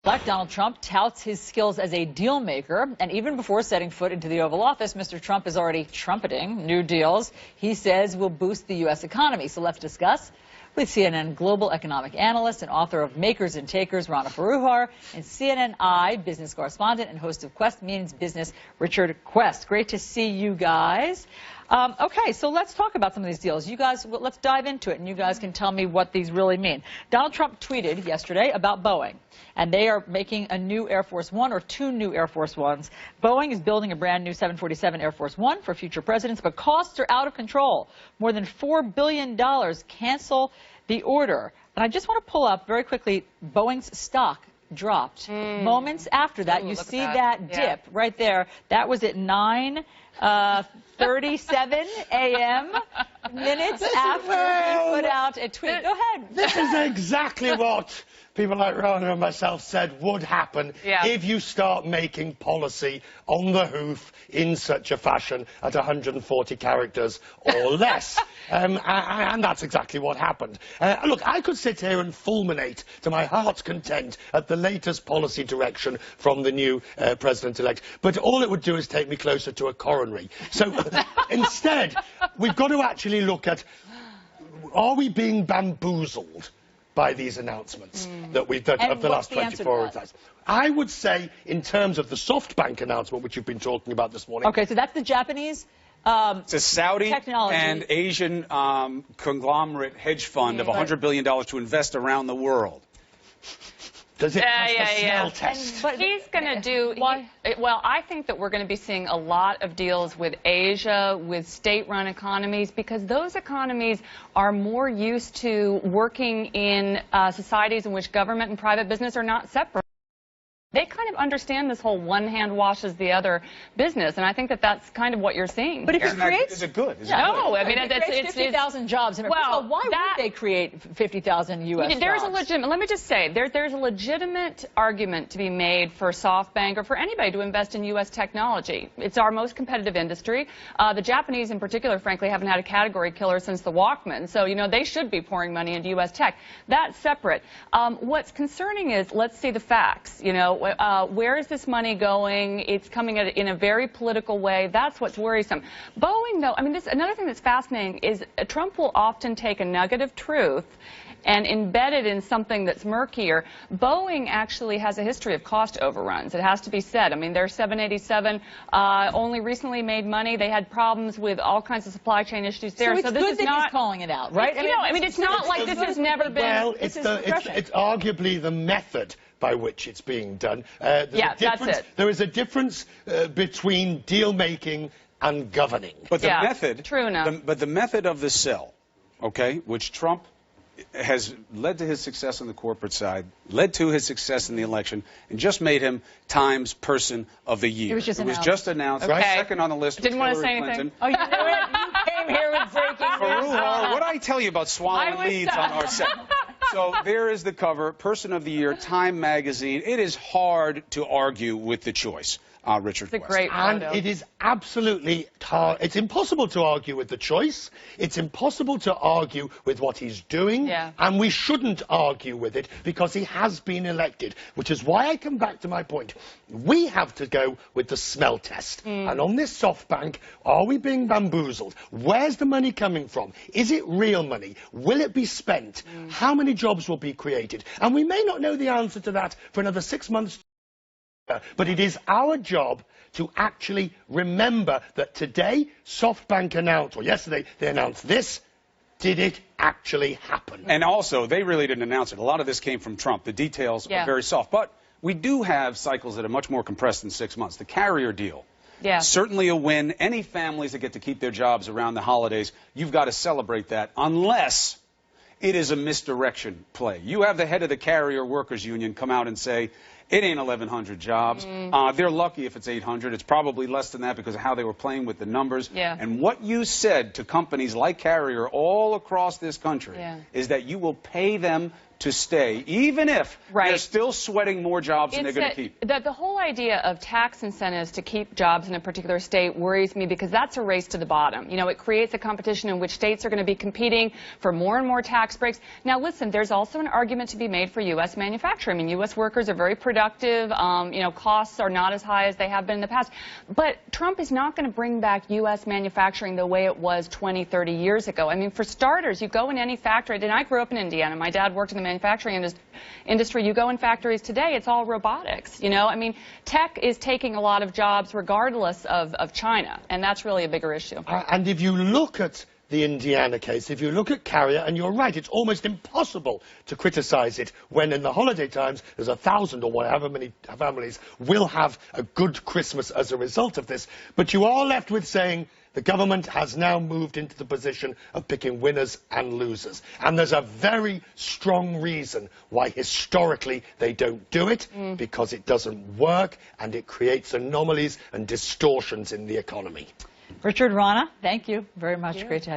Elect Donald Trump touts his skills as a deal maker, and even before setting foot into the Oval Office, Mr. Trump is already trumpeting new deals he says will boost the U.S. economy. So let's discuss with CNN global economic analyst and author of Makers and Takers, Rana Foroohar, and CNN business correspondent and host of Quest Means Business, Richard Quest. Great to see you guys. Okay, so let's talk about some of these deals. You guys, let's dive into it, and you guys can tell me what these really mean. Donald Trump tweeted yesterday about Boeing, and they are making a new Air Force One or two new Air Force Ones. Boeing is building a brand new 747 Air Force One for future presidents, but costs are out of control. More than $4 billion. Cancel the order. And I just want to pull up very quickly, Boeing's stock dropped. Moments after that, you see that dip right there. That was at 9:37 a.m. minutes after he put out a tweet. Go ahead. This is exactly what people like Rana and myself said would happen if you start making policy on the hoof in such a fashion at 140 characters or less. And that's exactly what happened. Look, I could sit here and fulminate to my heart's content at the latest policy direction from the new president-elect, but all it would do is take me closer to a coronary. So instead, we've got to actually look at, are we being bamboozled by these announcements that we've done of the last 24 hours? I would say, in terms of the SoftBank announcement, which you've been talking about this morning. Okay, so that's the Japanese it's a Saudi technology and Asian conglomerate hedge fund of $100 billion to invest around the world. Does it pass the smell test? But he's going to do... Well, I think that we're going to be seeing a lot of deals with Asia, with state-run economies, because those economies are more used to working in societies in which government and private business are not separate. They kind of understand this whole one hand washes the other business, and I think that that's kind of what you're seeing. But if it creates... Is it good? No, I mean, it's 50,000 jobs. I mean, well, why would they create 50,000 U.S. There's jobs? a legitimate, let me just say, there's a legitimate argument to be made for SoftBank or for anybody to invest in U.S. technology. It's our most competitive industry. The Japanese in particular, frankly, haven't had a category killer since the Walkman, so, you know, they should be pouring money into U.S. tech. That's separate. What's concerning is, let's see the facts, you know. Where is this money going? It's coming in a very political way. That's what's worrisome. Boeing, though, I mean, another thing that's fascinating is Trump will often take a nugget of truth and embed it in something that's murkier. Boeing actually has a history of cost overruns. It has to be said. I mean, their 787 only recently made money. They had problems with all kinds of supply chain issues there. So it's this good is that not he's calling it out, right? I mean, it's not like this has never been. Well, it's arguably the method by which it's being done. That's it. There is a difference between deal-making and governing. But the method, true enough. But the method of the sell, okay, which Trump has led to his success on the corporate side, led to his success in the election, and just made him Times Person of the Year. It was just announced. Okay. Second on the list was Didn't want to say Hillary anything. Clinton. Oh, you knew it? You came here with breaking news. What did I tell you about swallowing leads on our set? So there is the cover, Person of the Year, Time Magazine. It is hard to argue with the choice, Richard Quest. It's a great And photo. it is absolutely hard. It's impossible to argue with the choice. It's impossible to argue with what he's doing. And we shouldn't argue with it because he has been elected, which is why I come back to my point. We have to go with the smell test. And on this SoftBank, are we being bamboozled? Where's the money coming from? Is it real money? Will it be spent? How many jobs will be created? And we may not know the answer to that for another 6 months. But it is our job to actually remember that today SoftBank announced, or yesterday they announced this. Did it actually happen? And also, they really didn't announce it. A lot of this came from Trump. The details are very soft. But we do have cycles that are much more compressed than 6 months. The carrier deal. Certainly a win. Any families that get to keep their jobs around the holidays, you've got to celebrate that, unless it is a misdirection play. You have the head of the Carrier Workers Union come out and say, it ain't 1,100 jobs. They're lucky if it's 800. It's probably less than that because of how they were playing with the numbers. And what you said to companies like Carrier all across this country is that you will pay them to stay, even if they're still sweating more jobs than they're going to keep. The whole idea of tax incentives to keep jobs in a particular state worries me because that's a race to the bottom. You know, it creates a competition in which states are going to be competing for more and more tax breaks. Now, listen, there's also an argument to be made for U.S. manufacturing. I mean, U.S. workers are very productive. You know, costs are not as high as they have been in the past. But Trump is not going to bring back U.S. manufacturing the way it was 20, 30 years ago. I mean, for starters, you go in any factory, and I grew up in Indiana. My dad worked in the manufacturing industry. You go in factories today, it's all robotics. You know, I mean, tech is taking a lot of jobs regardless of China, and that's really a bigger issue. And if you look at the Indiana case, if you look at Carrier, and you're right, it's almost impossible to criticize it when in the holiday times there's 1,000 or whatever many families will have a good Christmas as a result of this. But you are left with saying the government has now moved into the position of picking winners and losers. And there's a very strong reason why historically they don't do it, because it doesn't work and it creates anomalies and distortions in the economy. Richard, Rana, thank you very much. Great to have you.